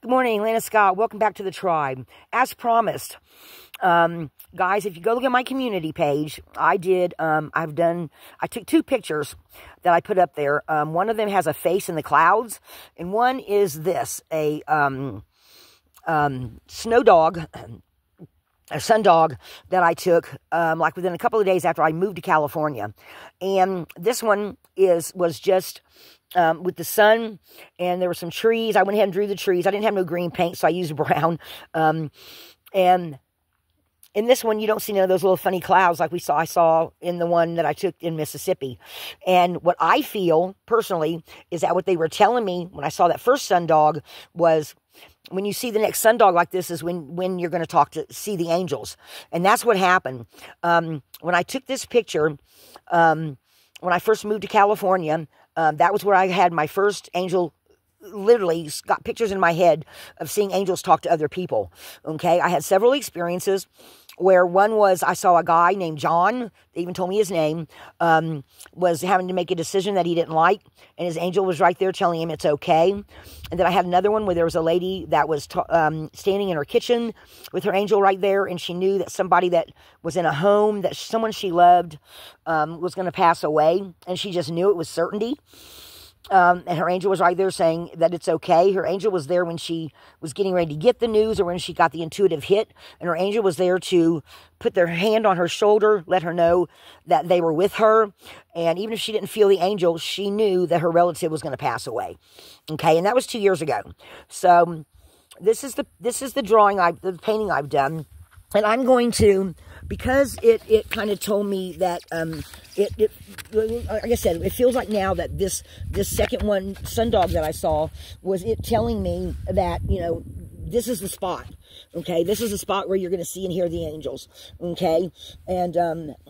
Good morning, Lana Scott. Welcome back to the tribe. As promised, guys, if you go look at my community page, I took 2 pictures that I put up there. One of them has a face in the clouds, and one is this, a snow dog, a Sundog that I took, like within a couple of days after I moved to California. And this one was just with the sun, and there were some trees. I went ahead and drew the trees. I didn't have no green paint, so I used brown. And in this one, you don't see none of those little funny clouds like I saw in the one that I took in Mississippi. And what I feel, personally, is that what they were telling me when I saw that first Sundog was, when you see the next Sundog like this is when you're going to see the angels. And that's what happened. When I took this picture, when I first moved to California, that was where I had my first angel. Literally got pictures in my head of seeing angels talk to other people. Okay, I had several experiences where one was I saw a guy named John, they even told me his name, was having to make a decision that he didn't like, and his angel was right there telling him it's okay. And then I had another one where there was a lady that was standing in her kitchen with her angel right there, and she knew that somebody that was in a home, that someone she loved, was going to pass away, and she just knew it was certainty. And her angel was right there saying that it's okay. Her angel was there when she was getting ready to get the news or when she got the intuitive hit. And her angel was there to put their hand on her shoulder, let her know that they were with her. And even if she didn't feel the angel, she knew that her relative was going to pass away. Okay, and that was 2 years ago. So this is the drawing, the painting I've done. And I'm going to, because it kind of told me that, like I said, it feels like now that this second one, Sundog, that I saw, was it telling me that, you know, this is the spot, okay? This is the spot where you're going to see and hear the angels, okay? And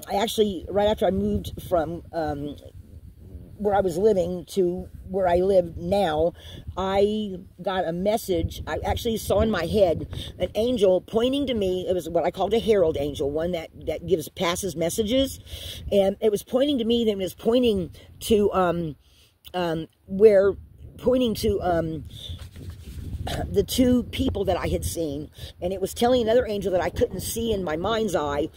I actually, right after I moved from where I was living to where I live now, I got a message. I actually saw in my head an angel pointing to me. It was what I called a herald angel, one that passes messages, and it was pointing to me. Then it was pointing to the 2 people that I had seen, and it was telling another angel that I couldn't see in my mind's eye,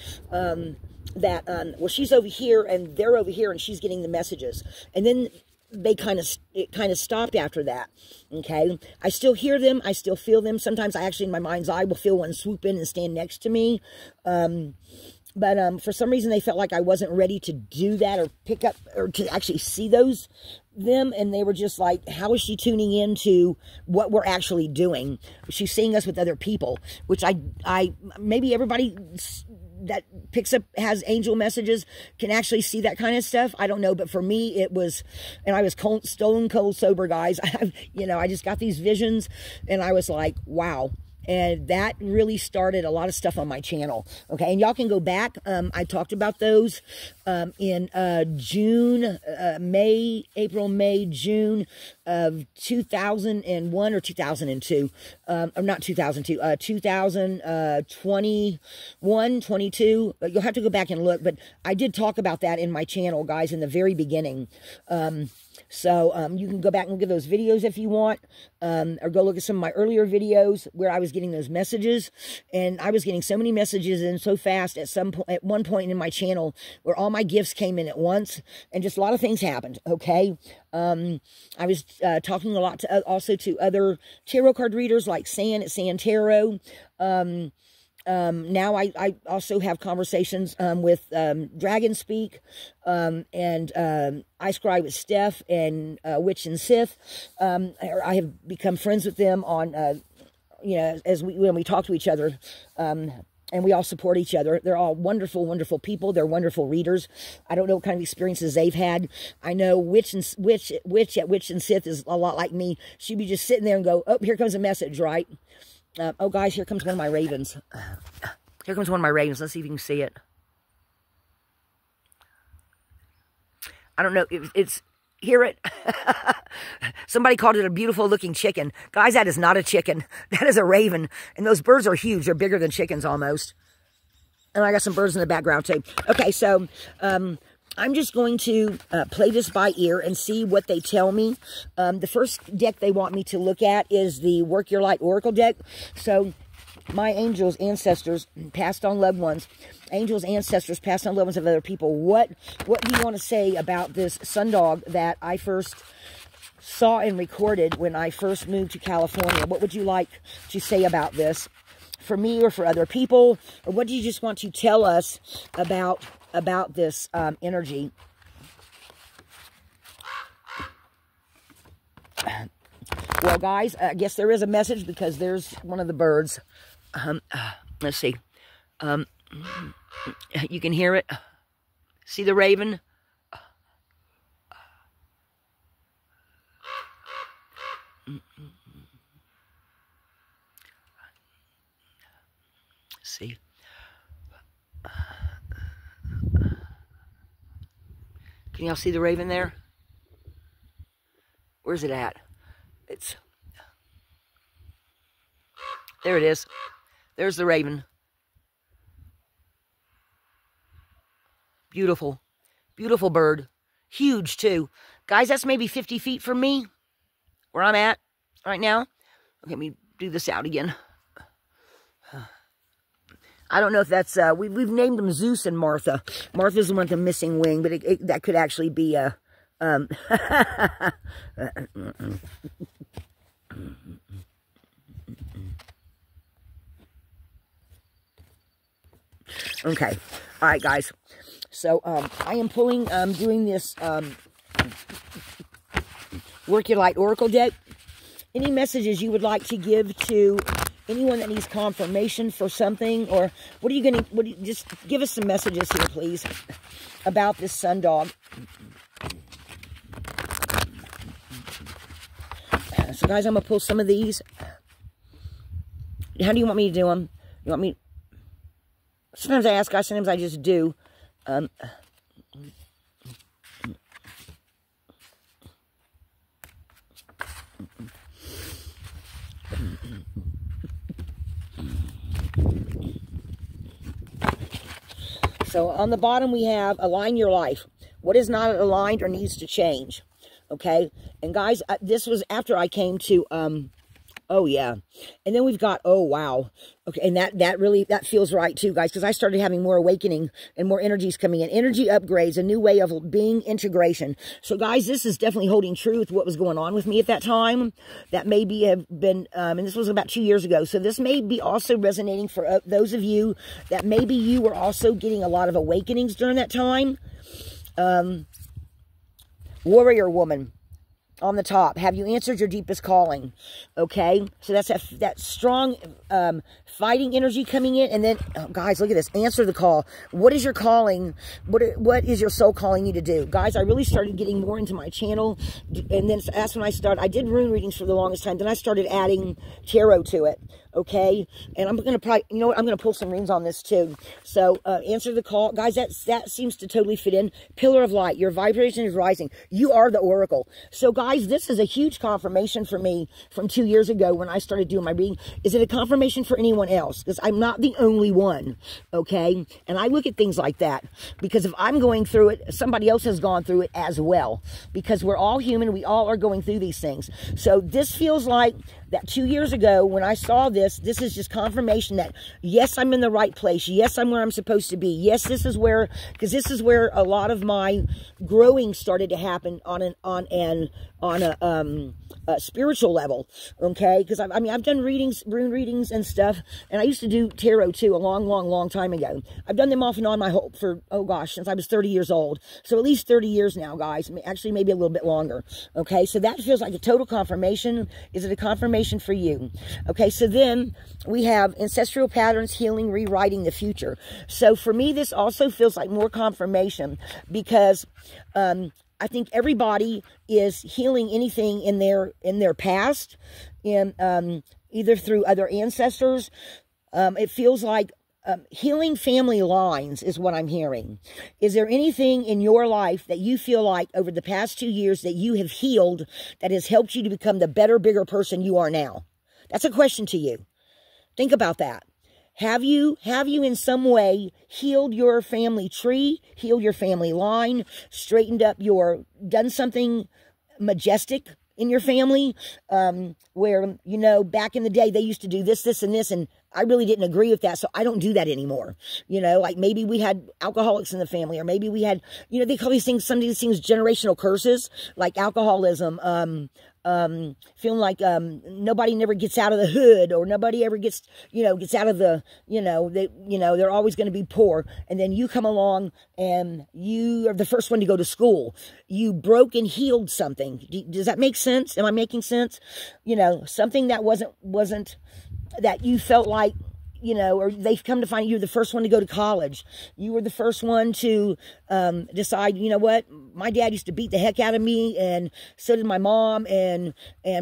that, well, she's over here and they're over here and she's getting the messages. And then it kind of stopped after that. Okay. I still hear them. I still feel them. Sometimes I actually, in my mind's eye, will feel one swoop in and stand next to me. But for some reason, they felt like I wasn't ready to do that or pick up or to actually see them. And they were just like, how is she tuning into what we're actually doing? She's seeing us with other people, which maybe everybody that picks up, has angel messages, can actually see that kind of stuff. I don't know, but for me, it was, and I was stone cold sober, guys. I just got these visions, and I was like, wow. And that really started a lot of stuff on my channel. Okay, and y'all can go back. I talked about those in June, April, May, June of 2001 or 2002. Or not 2002, 2021, 22. You'll have to go back and look. But I did talk about that in my channel, guys, in the very beginning. So you can go back and look at those videos if you want, or go look at some of my earlier videos where I was getting those messages. And I was getting so many messages in so fast at one point in my channel where all my gifts came in at once, and just a lot of things happened. Okay. I was talking a lot also to other tarot card readers like San at San Tarot. Now I also have conversations with Dragon Speak, and I Scry with Steph and Witch and Sith. I have become friends with them on, when we talk to each other, and we all support each other. They're all wonderful, wonderful people. They're wonderful readers. I don't know what kind of experiences they've had. I know Witch at Witch and Sith is a lot like me. She'd be just sitting there and go, oh, here comes a message, right? Oh, guys, here comes one of my ravens. Here comes one of my ravens. Let's see if you can see it. I don't know. Hear it? Somebody called it a beautiful-looking chicken. Guys, that is not a chicken. That is a raven. And those birds are huge. They're bigger than chickens almost. And I got some birds in the background, too. Okay, so I'm just going to play this by ear and see what they tell me. The first deck they want me to look at is the Work Your Light Oracle deck. So, my angels, ancestors, passed on loved ones, angels, ancestors, passed on loved ones of other people. What do you want to say about this sundog that I first saw and recorded when I first moved to California? What would you like to say about this for me or for other people? Or what do you just want to tell us about this energy? Well, guys, I guess there is a message because there's one of the birds. Let's see. You can hear it. See the raven? See. Can y'all see the raven there? Where's it at? There it is. There's the raven. Beautiful. Beautiful bird. Huge, too. Guys, that's maybe 50 feet from me, where I'm at right now. Okay, let me do this out again. I don't know if that's, we've named them Zeus and Martha. Martha's the one with the missing wing, but that could actually be a, okay. All right, guys. So, I am pulling, doing this, Work Your Light Oracle deck. Any messages you would like to give to anyone that needs confirmation for something? Or what are you going to, just give us some messages here, please, about this sundog. So, guys, I'm going to pull some of these. How do you want me to do them? You want me... Sometimes I ask, guys, sometimes I just do. So, on the bottom we have Align Your Life. What is not aligned or needs to change? Okay? And, guys, this was after I came to... oh, yeah. And then we've got, oh, wow. Okay, and that feels right, too, guys, because I started having more awakening and more energies coming in. Energy upgrades, a new way of being, integration. So, guys, this is definitely holding true with what was going on with me at that time. That maybe have been, and this was about 2 years ago. So, this may be also resonating for those of you that maybe you were also getting a lot of awakenings during that time. Warrior woman. On the top, have you answered your deepest calling? Okay, so that's that strong fighting energy coming in. And then, oh, guys, look at this. Answer the call. What is your calling? What is your soul calling you to do? Guys, I really started getting more into my channel. And then that's when I started. I did rune readings for the longest time. Then I started adding tarot to it. Okay, and I'm going to probably, you know what, I'm going to pull some runes on this too. So, answer the call. Guys, that seems to totally fit in. Pillar of light. Your vibration is rising. You are the oracle. So, guys, this is a huge confirmation for me from 2 years ago when I started doing my reading. Is it a confirmation for anyone else? Because I'm not the only one, okay? And I look at things like that because if I'm going through it, somebody else has gone through it as well. Because we're all human. We all are going through these things. So, this feels like that 2 years ago when I saw this is just confirmation that, yes, I'm in the right place. Yes, I'm where I'm supposed to be. Yes, this is where, because this is where a lot of my growing started to happen on a spiritual level, okay? Because, I mean, I've done readings, rune readings and stuff, and I used to do tarot, too, a long time ago. I've done them off and on for, oh, gosh, since I was 30 years old. So at least 30 years now, guys. Actually, maybe a little bit longer, okay? So that feels like a total confirmation. Is it a confirmation for you? Okay, so then we have ancestral patterns, healing, rewriting the future. So for me, this also feels like more confirmation because I think everybody is healing anything in their past, and either through other ancestors. It feels like healing family lines is what I'm hearing. Is there anything in your life that you feel like over the past 2 years that you have healed that has helped you to become the better, bigger person you are now? That's a question to you. Think about that. Have you in some way healed your family tree, healed your family line, straightened up done something majestic in your family, where, you know, back in the day, they used to do this, this, and this, and I really didn't agree with that, so I don't do that anymore. You know, like maybe we had alcoholics in the family, or maybe we had, you know, they call these things, some of these things generational curses, like alcoholism, feeling like nobody never gets out of the hood, or nobody ever gets out of the, they're always going to be poor. And then you come along and you are the first one to go to school. You broke and healed something. Does that make sense? Am I making sense? You know, something that wasn't that you felt like, you know, or they've come to find you're the first one to go to college. You were the first one to decide, you know what, my dad used to beat the heck out of me, and so did my mom and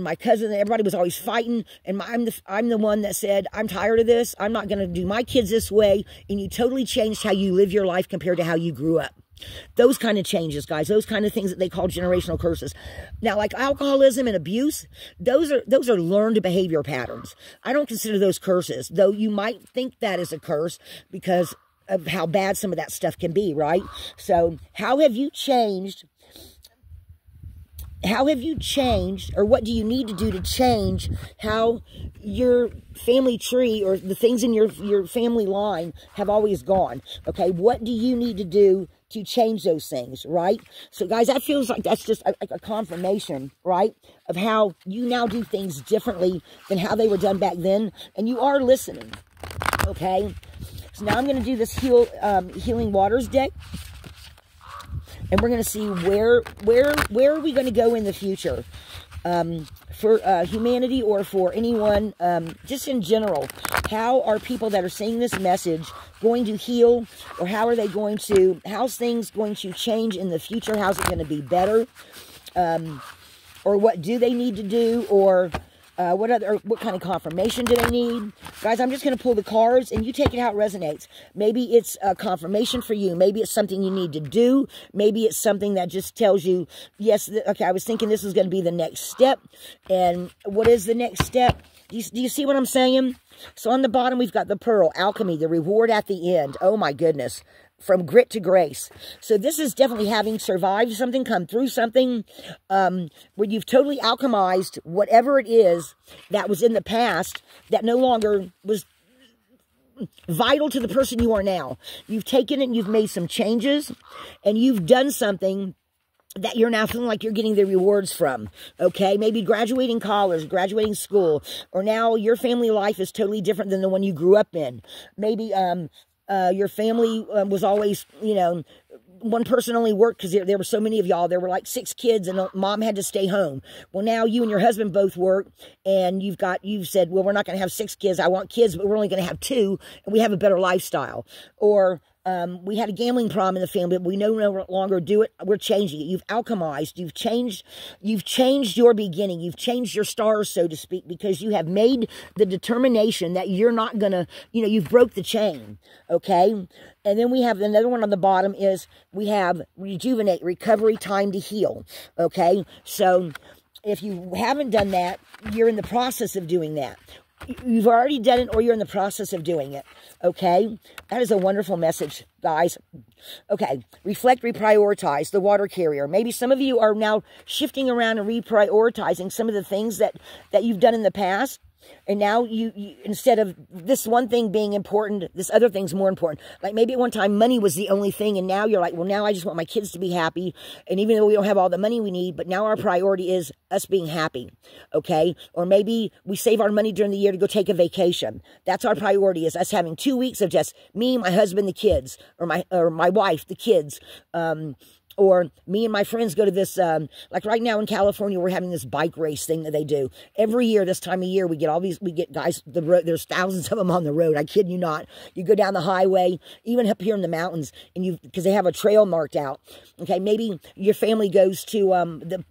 my cousin. Everybody was always fighting, and I'm the one that said, I'm tired of this. I'm not going to do my kids this way. And you totally changed how you live your life compared to how you grew up. Those kind of changes, guys, those kind of things that they call generational curses. Now, like alcoholism and abuse, those are learned behavior patterns. I don't consider those curses, though you might think that is a curse because of how bad some of that stuff can be, right? So how have you changed? How have you changed, or what do you need to do to change how your family tree or the things in your family line have always gone? Okay, what do you need to do to change those things, right? So, guys, that feels like that's just a confirmation, right, of how you now do things differently than how they were done back then, and you are listening, okay? So now I'm going to do this Healing Waters deck. And we're going to see where are we going to go in the future for humanity, or for anyone, just in general. How are people that are seeing this message going to heal, or how's things going to change in the future? How's it going to be better? Or what do they need to do? Or what kind of confirmation do they need? Guys, I'm just going to pull the cards, and you take it how it resonates. Maybe it's a confirmation for you. Maybe it's something you need to do. Maybe it's something that just tells you, yes, okay, I was thinking this was going to be the next step. And what is the next step? Do you see what I'm saying? So on the bottom, we've got the pearl, alchemy, the reward at the end. Oh, my goodness. From grit to grace. So this is definitely having survived something, come through something, where you've totally alchemized whatever it is that was in the past that no longer was vital to the person you are now. You've taken it and you've made some changes, and you've done something that you're now feeling like you're getting the rewards from, okay? Maybe graduating college, graduating school, or now your family life is totally different than the one you grew up in. Maybe, your family was always, you know, one person only worked because there were so many of y'all. There were like 6 kids, and mom had to stay home. Well, now you and your husband both work, and you've said, well, we're not going to have 6 kids. I want kids, but we're only going to have 2, and we have a better lifestyle. Or we had a gambling problem in the family, but we no longer do it. We're changing it. You've alchemized. You've changed your beginning. You've changed your stars, so to speak, because you have made the determination that you're not going to, you know, you've broke the chain, okay? And then we have another one on the bottom is we have rejuvenate, recovery, time to heal, okay? So if you haven't done that, you're in the process of doing that. You've already done it, or you're in the process of doing it, okay? That is a wonderful message, guys. Okay, reflect, reprioritize, the water carrier. Maybe some of you are now shifting around and reprioritizing some of the things that you've done in the past. And now you instead of this one thing being important, this other thing's more important. Like maybe at one time money was the only thing, and now you're like, well, now I just want my kids to be happy. And even though we don't have all the money we need, but now our priority is us being happy, okay? Or maybe we save our money during the year to go take a vacation. That's our priority, is us having 2 weeks of just me, my husband, the kids, or my wife, the kids, or me and my friends go to this, like right now in California, we're having this bike race thing that they do. Every year, this time of year, we get guys, there's thousands of them on the road. I kid you not. You go down the highway, even up here in the mountains, and because they have a trail marked out. Okay, maybe your family goes to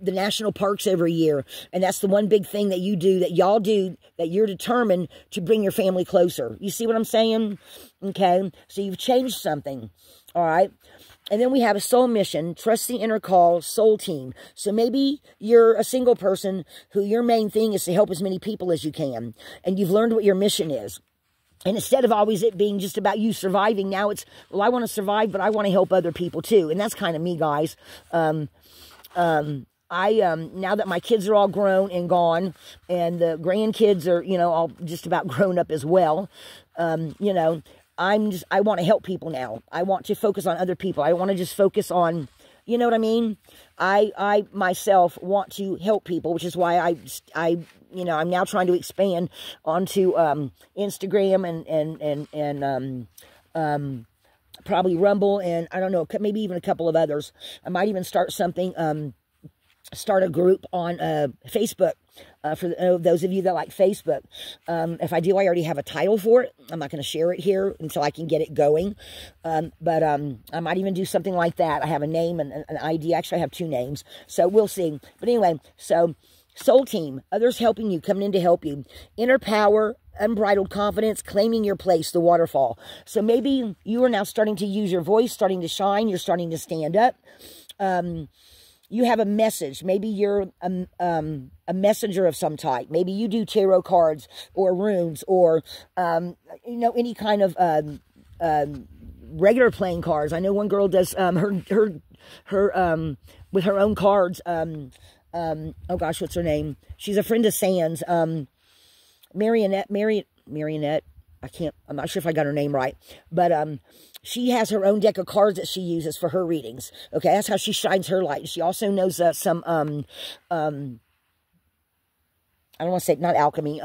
the national parks every year, and that's the one big thing that you do, that y'all do, that you're determined to bring your family closer. You see what I'm saying? Okay, so you've changed something, all right? And then we have a soul mission, trust the inner call, soul team. So maybe you're a single person who your main thing is to help as many people as you can. And you've learned what your mission is. And instead of always it being just about you surviving, now it's, well, I want to survive, but I want to help other people too. And that's kind of me, guys. Now that my kids are all grown and gone, and the grandkids are, you know, all just about grown up as well, you know, I want to help people now. I want to focus on other people. I want to just focus on, you know what I mean? I myself want to help people, which is why you know, I'm now trying to expand onto Instagram and probably Rumble, and I don't know, maybe even a couple of others. I might even start something, start a group on Facebook for those of you that like Facebook. If I do, I already have a title for it. I'm not going to share it here until I can get it going. But I might even do something like that. I have a name and an ID. Actually, I have 2 names. So we'll see. But anyway, so Soul Team, others helping you, coming in to help you. Inner power, unbridled confidence, claiming your place, the waterfall. So maybe you are now starting to use your voice, starting to shine. You're starting to stand up. You have a message. Maybe you're a messenger of some type. Maybe you do tarot cards or runes or, you know, any kind of regular playing cards. I know one girl does her with her own cards. Oh gosh, what's her name? She's a friend of Sands. Marionette. I'm not sure if I got her name right, but she has her own deck of cards that she uses for her readings. Okay, that's how she shines her light. She also knows some I don't want to say, not alchemy,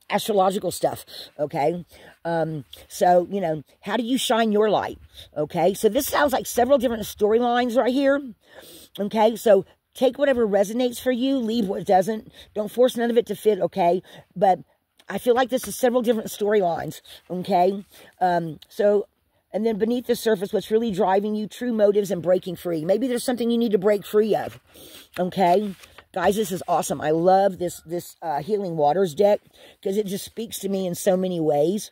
astrological stuff. Okay, so you know, how do you shine your light? Okay, so this sounds like several different storylines right here. Okay, so take whatever resonates for you, leave what doesn't. Don't force none of it to fit, okay? But I feel like this is several different storylines, okay? So, and then beneath the surface, what's really driving you, true motives and breaking free. Maybe there's something you need to break free of, okay? Guys, this is awesome. I love this Healing Waters deck because it just speaks to me in so many ways.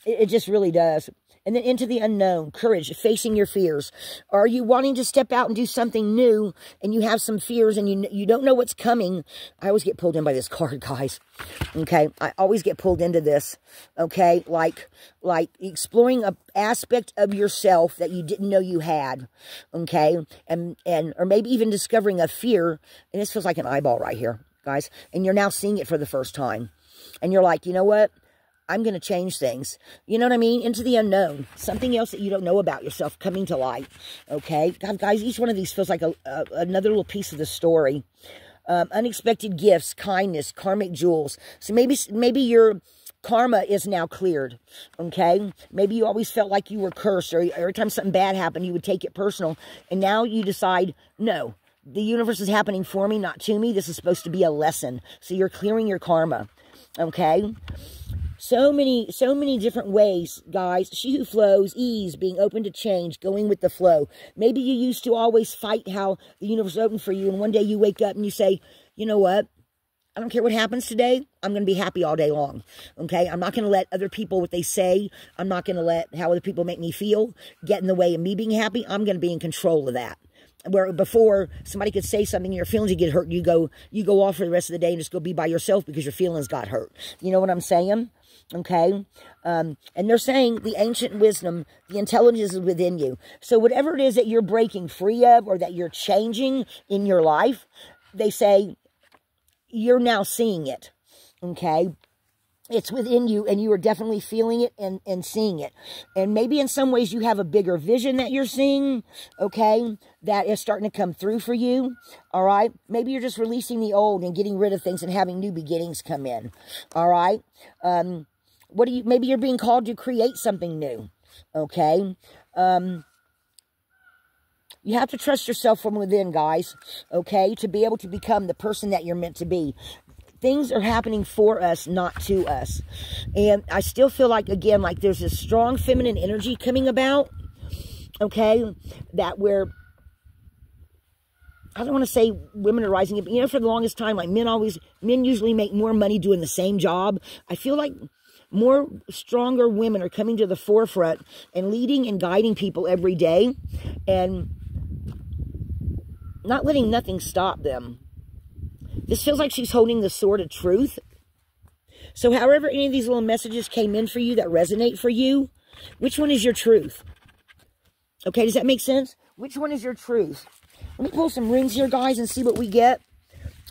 It just really does. And then into the unknown, courage, facing your fears. Are you wanting to step out and do something new and you have some fears and you don't know what's coming? I always get pulled in by this card, guys. Okay, I always get pulled into this. Okay, like exploring an aspect of yourself that you didn't know you had. Okay, and or maybe even discovering a fear. And this feels like an eyeball right here, guys. And you're now seeing it for the first time. And you're like, you know what? I'm going to change things. You know what I mean? Into the unknown. Something else that you don't know about yourself coming to light. Okay? God, guys, each one of these feels like another little piece of the story. Unexpected gifts, kindness, karmic jewels. So maybe your karma is now cleared. Okay? Maybe you always felt like you were cursed, or every time something bad happened, you would take it personal. And now you decide, no, the universe is happening for me, not to me. This is supposed to be a lesson. So you're clearing your karma. Okay? So many different ways, guys. She who flows, ease, being open to change, going with the flow. Maybe you used to always fight how the universe is open for you, and one day you wake up and you say, you know what? I don't care what happens today. I'm going to be happy all day long. Okay? I'm not going to let other people, what they say, I'm not going to let how other people make me feel get in the way of me being happy. I'm going to be in control of that. Where before somebody could say something, your feelings would get hurt, you go off for the rest of the day and just go be by yourself because your feelings got hurt. You know what I'm saying? Okay? And they're saying the ancient wisdom, the intelligence is within you. So whatever it is that you're breaking free of or that you're changing in your life, they say you're now seeing it. Okay? It's within you, and you are definitely feeling it and seeing it. And maybe in some ways you have a bigger vision that you're seeing, okay, that is starting to come through for you, all right? Maybe you're just releasing the old and getting rid of things and having new beginnings come in, all right? Maybe you're being called to create something new, okay? You have to trust yourself from within, guys, okay, to be able to become the person that you're meant to be. Things are happening for us, not to us. And I still feel like, again, like there's this strong feminine energy coming about, okay, that we're, I don't want to say women are rising up, but, you know, for the longest time, like men usually make more money doing the same job. I feel like more stronger women are coming to the forefront and leading and guiding people every day and not letting nothing stop them. This feels like she's holding the sword of truth. So however any of these little messages came in for you that resonate for you, which one is your truth? Okay, does that make sense? Which one is your truth? Let me pull some rings here, guys, and see what we get.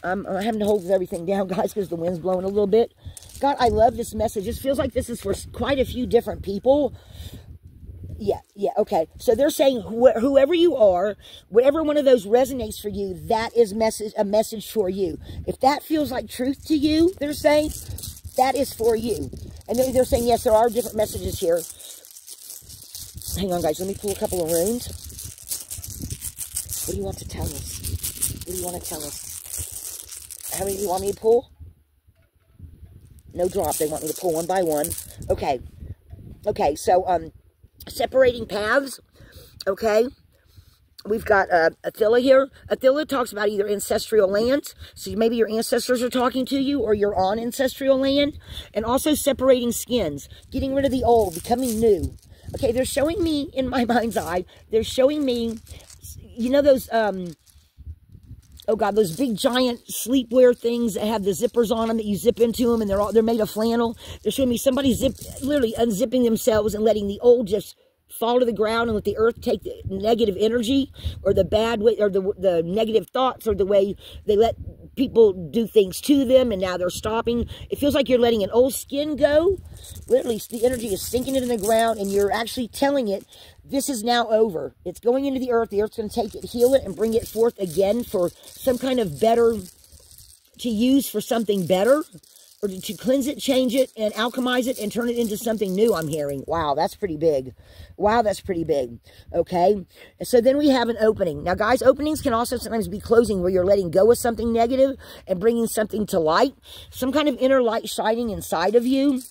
I'm having to hold everything down, guys, because the wind's blowing a little bit. God, I love this message. It feels like this is for quite a few different people. Yeah, okay. So they're saying whoever you are, whatever one of those resonates for you, that is a message for you. If that feels like truth to you, they're saying, that is for you. And they're saying, yes, there are different messages here. Hang on, guys. Let me pull a couple of runes. What do you want to tell us? What do you want to tell us? How many do you want me to pull? No drop. They want me to pull one by one. Okay. Okay, so, separating paths. Okay. We've got Attila here. Attila talks about either ancestral lands. So maybe your ancestors are talking to you, or you're on ancestral land. And also separating skins. Getting rid of the old, becoming new. Okay, they're showing me, in my mind's eye, they're showing me, you know those, oh God, those big giant sleepwear things that have the zippers on them that you zip into them, and they're made of flannel. They're showing me somebody literally unzipping themselves and letting the old just fall to the ground and let the earth take the negative energy or the bad way, or the negative thoughts, or the way they let people do things to them, and now they're stopping. It feels like you're letting an old skin go. Literally, the energy is sinking into the ground, and you're actually telling it, this is now over. It's going into the earth. The earth's going to take it, heal it, and bring it forth again for some kind of better, to use for something better, or to cleanse it, change it, and alchemize it, and turn it into something new, I'm hearing. Wow, that's pretty big. Wow, that's pretty big. Okay? And so then we have an opening. Now, guys, openings can also sometimes be closing, where you're letting go of something negative and bringing something to light. Some kind of inner light shining inside of you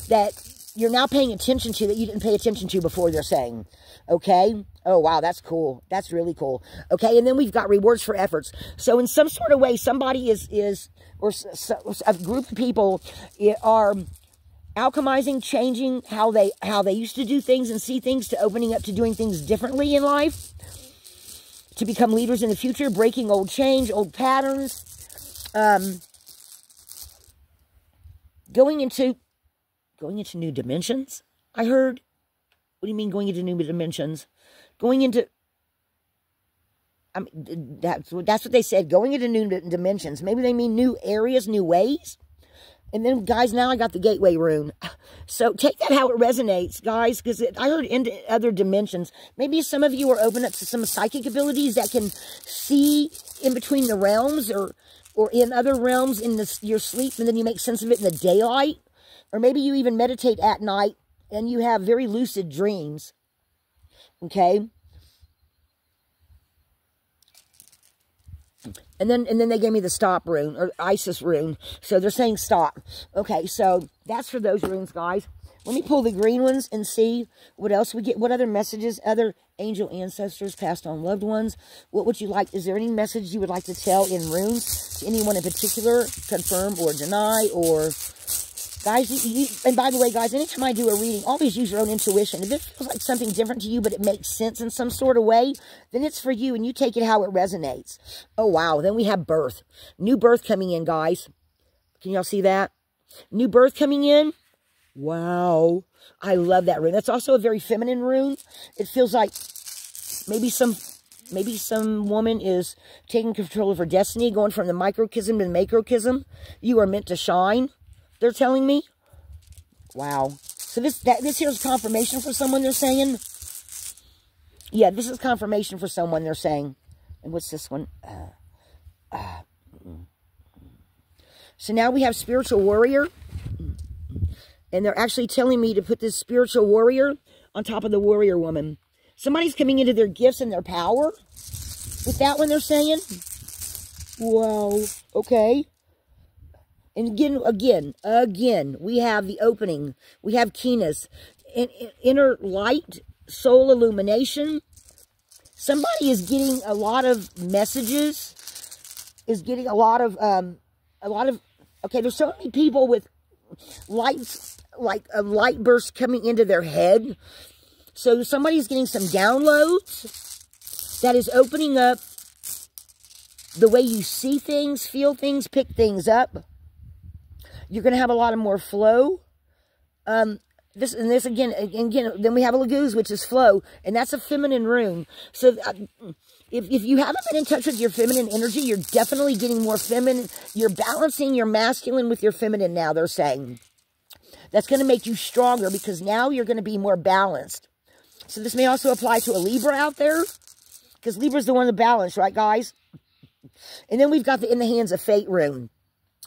that you're now paying attention to, that you didn't pay attention to before, they're saying. Okay? Oh, wow, that's cool. That's really cool. Okay, and then we've got rewards for efforts. So in some sort of way, somebody or a group of people are alchemizing, changing how they used to do things and see things, to opening up to doing things differently in life, to become leaders in the future, breaking old patterns, going into new dimensions, I heard. What do you mean going into new dimensions? Going into, I mean, that's what they said, going into new dimensions. Maybe they mean new areas, new ways. And then, guys, now I got the gateway rune. So take that how it resonates, guys, because I heard into other dimensions. Maybe some of you are open up to some psychic abilities that can see in between the realms, or in other realms in your sleep, and then you make sense of it in the daylight. Or maybe you even meditate at night, and you have very lucid dreams. Okay? And then they gave me the stop rune, or Isis rune. So they're saying stop. Okay, so that's for those runes, guys. Let me pull the green ones and see what else we get. What other messages, other angel ancestors, passed on loved ones. What would you like? Is there any message you would like to tell in runes to anyone in particular? Confirm or deny, or... Guys, and by the way, guys, anytime I do a reading, always use your own intuition. If it feels like something different to you, but it makes sense in some sort of way, then it's for you, and you take it how it resonates. Oh, wow. Then we have birth. New birth coming in, guys. Can y'all see that? New birth coming in. Wow. I love that rune. That's also a very feminine rune. It feels like maybe some woman is taking control of her destiny, going from the microcosm to the macrocosm. You are meant to shine. They're telling me. Wow. So this here is confirmation for someone, they're saying. Yeah, this is confirmation for someone, they're saying. And what's this one? So now we have spiritual warrior. And they're actually telling me to put this spiritual warrior on top of the warrior woman. Somebody's coming into their gifts and their power. With that one, they're saying. Wow. Okay. And again, we have the opening. We have keenness, inner light, soul illumination. Somebody is getting a lot of messages, is getting a lot of, okay, there's so many people with lights, like a light burst coming into their head. So somebody's getting some downloads that is opening up the way you see things, feel things, pick things up. You're going to have a lot of more flow. This again, then we have a Laguz, which is flow, and that's a feminine rune. So if you haven't been in touch with your feminine energy, you're definitely getting more feminine. You're balancing your masculine with your feminine now, they're saying. That's going to make you stronger because now you're going to be more balanced. So this may also apply to a Libra out there, because Libra's the one to balance, right, guys? And then we've got the In the Hands of Fate rune.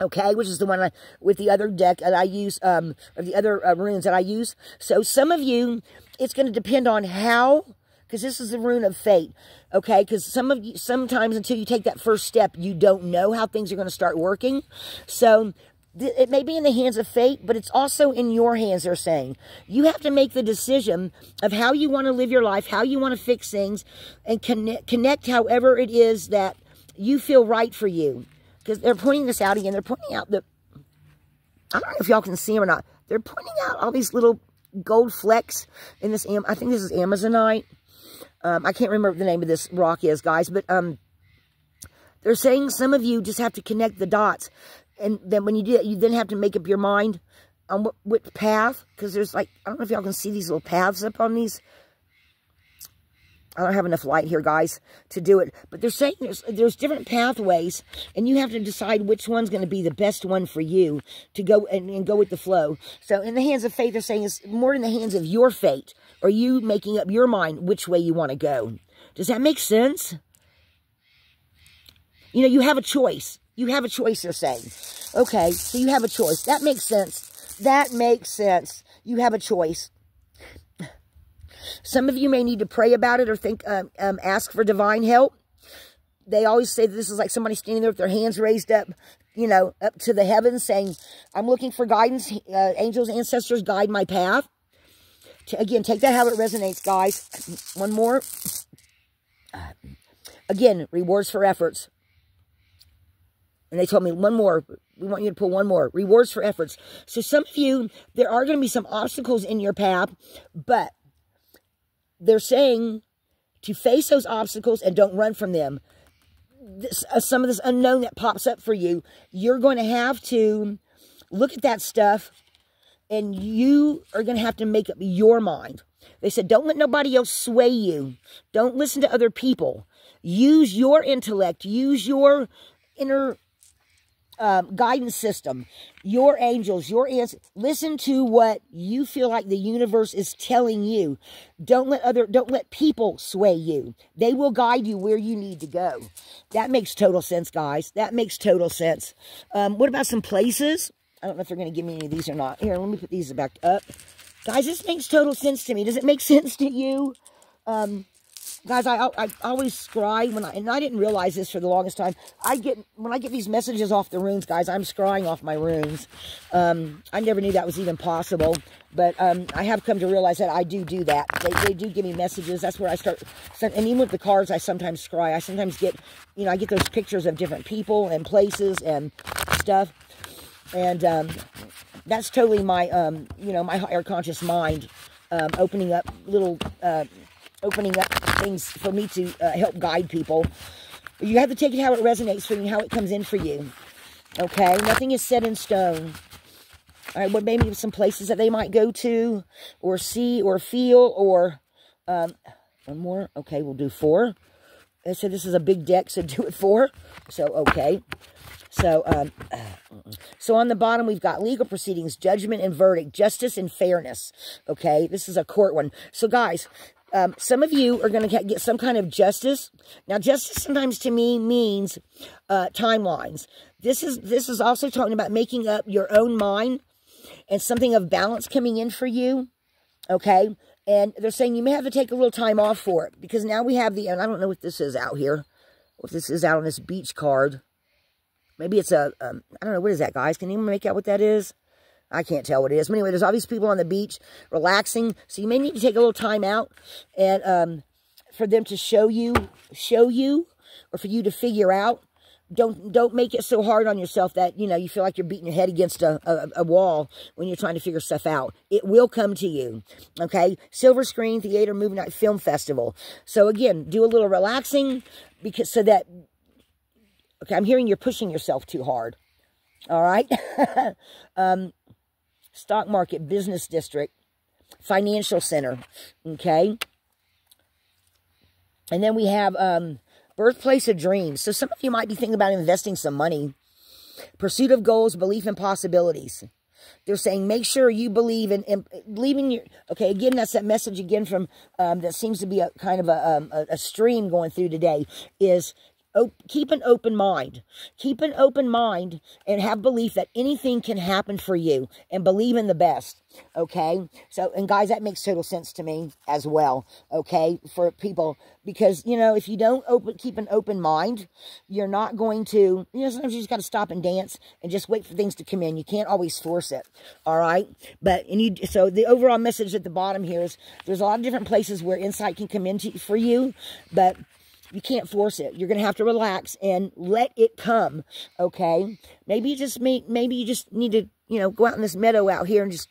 Okay, which is the one with the other deck that I use, or the other runes that I use. So some of you, it's going to depend on how, because this is the rune of fate. Okay, because sometimes until you take that first step, you don't know how things are going to start working. So it may be in the hands of fate, but it's also in your hands, they're saying. You have to make the decision of how you want to live your life, how you want to fix things, and connect however it is that you feel right for you. Because they're pointing this out again. They're pointing out that, I don't know if y'all can see them or not. They're pointing out all these little gold flecks in this, I think this is Amazonite. I can't remember what the name of this rock is, guys. But they're saying some of you just have to connect the dots. And then when you do that, you then have to make up your mind on what path. Because there's like, I don't know if y'all can see these little paths up on these. I don't have enough light here, guys, to do it. But they're saying there's different pathways, and you have to decide which one's going to be the best one for you to go and go with the flow. So in the hands of fate, they're saying it's more in the hands of your fate, or you making up your mind which way you want to go. Does that make sense? You know, you have a choice. You have a choice, they're saying. Okay, so you have a choice. That makes sense. That makes sense. You have a choice. Some of you may need to pray about it or think, ask for divine help. They always say that this is like somebody standing there with their hands raised up, you know, up to the heavens saying, I'm looking for guidance. Angels, ancestors, guide my path. Again, take that how it resonates, guys. One more. Again, rewards for efforts. And they told me one more. We want you to pull one more. Rewards for efforts. So some of you, there are going to be some obstacles in your path, but they're saying to face those obstacles and don't run from them. Some of this unknown that pops up for you, you're going to have to look at that stuff, and you are going to have to make up your mind. They said, don't let nobody else sway you. Don't listen to other people. Use your intellect. Use your inner guidance system, your angels, your answers. Listen to what you feel like the universe is telling you. Don't let people sway you. They will guide you where you need to go. That makes total sense, guys. That makes total sense. What about some places? I don't know if they're going to give me any of these or not. Here, let me put these back up. Guys, this makes total sense to me. Does it make sense to you? Guys, I always scry and I didn't realize this for the longest time. When I get these messages off the runes, guys, I'm scrying off my runes. I never knew that was even possible, but I have come to realize that I do that. They do give me messages. That's where I start. And even with the cards, I sometimes scry. I sometimes get, you know, I get those pictures of different people and places and stuff, and that's totally my, you know, my higher conscious mind opening up things for me to help guide people. You have to take it how it resonates for you, how it comes in for you. Okay? Nothing is set in stone. All right, well, maybe some places that they might go to, or see, or feel, or... one more. Okay, we'll do 4. They said this is a big deck, so do it 4. So, okay. So on the bottom, we've got legal proceedings, judgment and verdict, justice and fairness. Okay? This is a court one. So, guys... some of you are going to get some kind of justice. Now, justice sometimes to me means timelines. This is also talking about making up your own mind and something of balance coming in for you. Okay? And they're saying you may have to take a little time off for it, because now we have and I don't know what this is out here. What this is out on this beach card. Maybe it's I don't know, what is that, guys? Can anyone make out what that is? I can't tell what it is. But anyway, there's all these people on the beach relaxing. So you may need to take a little time out and for them to show you, or for you to figure out. Don't make it so hard on yourself that, you know, you feel like you're beating your head against a wall when you're trying to figure stuff out. It will come to you. Okay? Silver Screen Theater Movie Night Film Festival. So again, do a little relaxing, because so that, okay, I'm hearing you're pushing yourself too hard. All right. Stock market, business district, financial center. Okay. And then we have birthplace of dreams. So some of you might be thinking about investing some money. Pursuit of goals, belief in possibilities. They're saying make sure you believe in believing your. Okay, again, that's that message again from that seems to be a kind of a stream going through today. Is keep an open mind. Keep an open mind and have belief that anything can happen for you, and believe in the best. Okay, so, and guys, that makes total sense to me as well. Okay, for people, because, you know, if you don't keep an open mind, you're not going to, you know, sometimes you just got to stop and dance and just wait for things to come in. You can't always force it. All right, but so the overall message at the bottom here is there's a lot of different places where insight can come into for you, but you can't force it. You're going to have to relax and let it come, okay? Maybe you just need to, you know, go out in this meadow out here and just,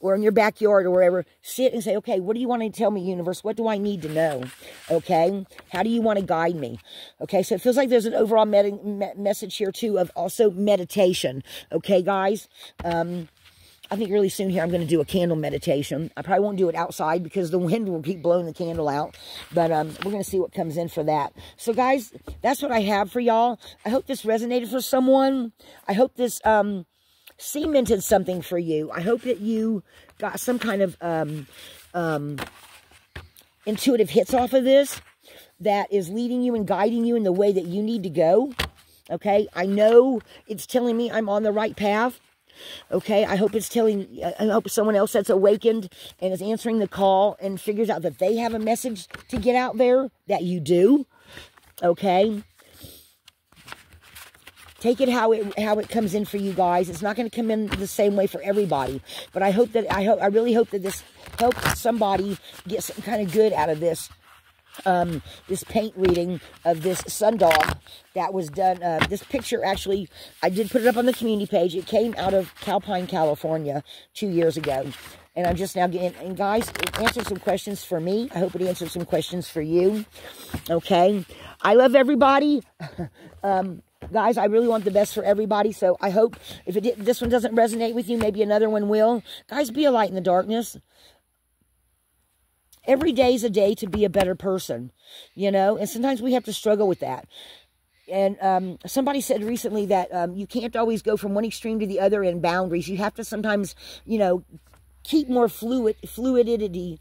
or in your backyard or wherever, sit and say, okay, what do you want to tell me, universe? What do I need to know, okay? How do you want to guide me? Okay, so it feels like there's an overall message here, too, of also meditation, okay, guys? I think really soon here I'm going to do a candle meditation. I probably won't do it outside because the wind will keep blowing the candle out. But we're going to see what comes in for that. So, guys, that's what I have for y'all. I hope this resonated for someone. I hope this cemented something for you. I hope that you got some kind of intuitive hits off of this that is leading you and guiding you in the way that you need to go. Okay? I know it's telling me I'm on the right path. Okay, I hope I hope someone else that's awakened and is answering the call and figures out that they have a message to get out there, that you do. Okay, take it how it comes in for you guys. It's not going to come in the same way for everybody, but I really hope that this helps somebody get some kind of good out of this. This paint reading of this Sundog that was done. This picture, actually, I did put it up on the community page. It came out of Calpine, California 2 years ago. And I'm just now getting, and guys, it answered some questions for me. I hope it answered some questions for you. Okay. I love everybody. Guys, I really want the best for everybody. So I hope if this one doesn't resonate with you, maybe another one will. Guys, be a light in the darkness. Every day is a day to be a better person, you know, and sometimes we have to struggle with that. And somebody said recently that you can't always go from one extreme to the other in boundaries. You have to sometimes, you know, keep more fluidity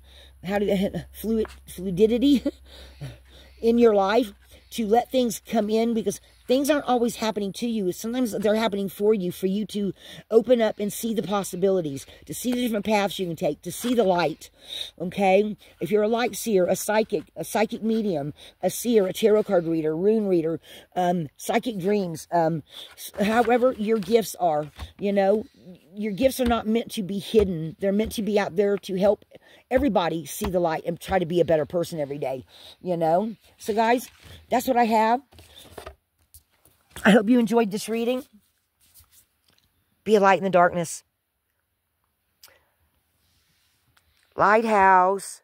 in your life to let things come in, because things aren't always happening to you. Sometimes they're happening for you to open up and see the possibilities, to see the different paths you can take, to see the light, okay? If you're a light seer, a psychic medium, a seer, a tarot card reader, rune reader, psychic dreams, however your gifts are, you know, your gifts are not meant to be hidden. They're meant to be out there to help everybody see the light and try to be a better person every day, you know? So, guys, that's what I have. I hope you enjoyed this reading. Be a light in the darkness. Lighthouse.